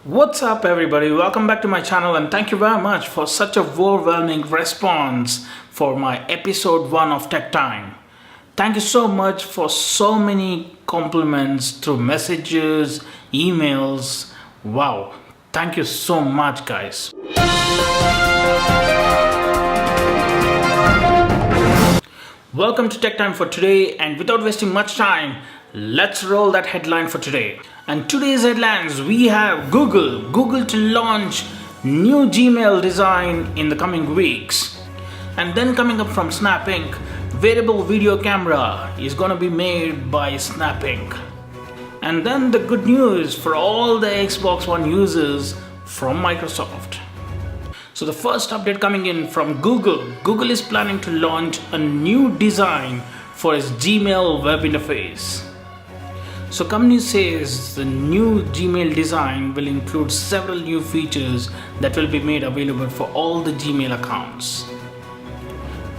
What's up everybody, welcome back to my channel and thank you very much for such a overwhelming response for my episode 1 of Tech Time. Thank you so much for so many compliments through messages, emails. Wow, thank you so much guys. Welcome to Tech Time for today, and without wasting much time, let's roll that headline for today. And today's headlines, we have Google to launch new Gmail design in the coming weeks. And then coming up from Snap Inc., wearable video camera is gonna be made by Snap Inc. And then the good news for all the Xbox One users from Microsoft. So the first update coming in from Google is planning to launch a new design for its Gmail web interface. So company says the new Gmail design will include several new features that will be made available for all the Gmail accounts.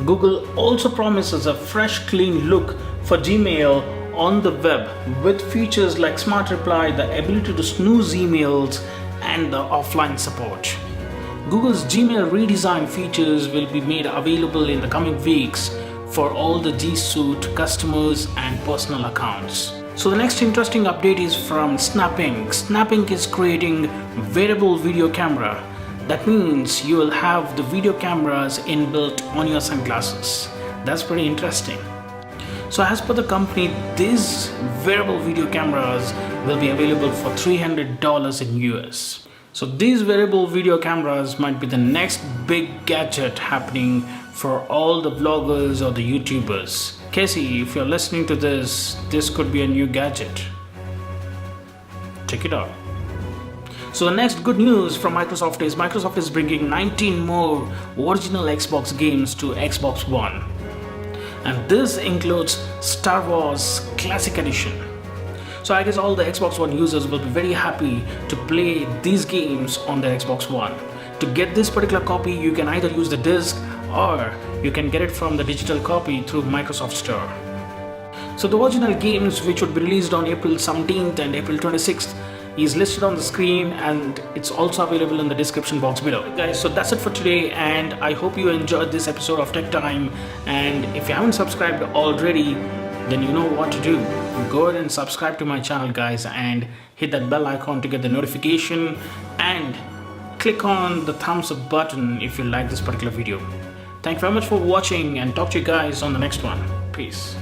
Google also promises a fresh, clean look for Gmail on the web with features like Smart Reply, the ability to snooze emails, and the offline support. Google's Gmail redesign features will be made available in the coming weeks for all the G Suite customers and personal accounts. So the next interesting update is from Snap Inc. Snap Inc. is creating wearable video camera. That means you will have the video cameras inbuilt on your sunglasses. That's pretty interesting. So as per the company, these wearable video cameras will be available for $300 in US. So these wearable video cameras might be the next big gadget happening for all the vloggers or the YouTubers. Casey, if you're listening to this could be a new gadget. Check it out. So the next good news from Microsoft is bringing 19 more original Xbox games to Xbox One. And this includes Star Wars Classic Edition. So I guess all the Xbox One users will be very happy to play these games on their Xbox One. To get this particular copy, you can either use the disc or you can get it from the digital copy through Microsoft Store. So the original games, which would be released on April 17th and April 26th, is listed on the screen and it's also available in the description box below. Guys, so that's it for today, and I hope you enjoyed this episode of Tech Time. And if you haven't subscribed already, then you know what to do. Go ahead and subscribe to my channel guys, and hit that bell icon to get the notification, and click on the thumbs up button if you like this particular video. Thank you very much for watching, and talk to you guys on the next one. Peace.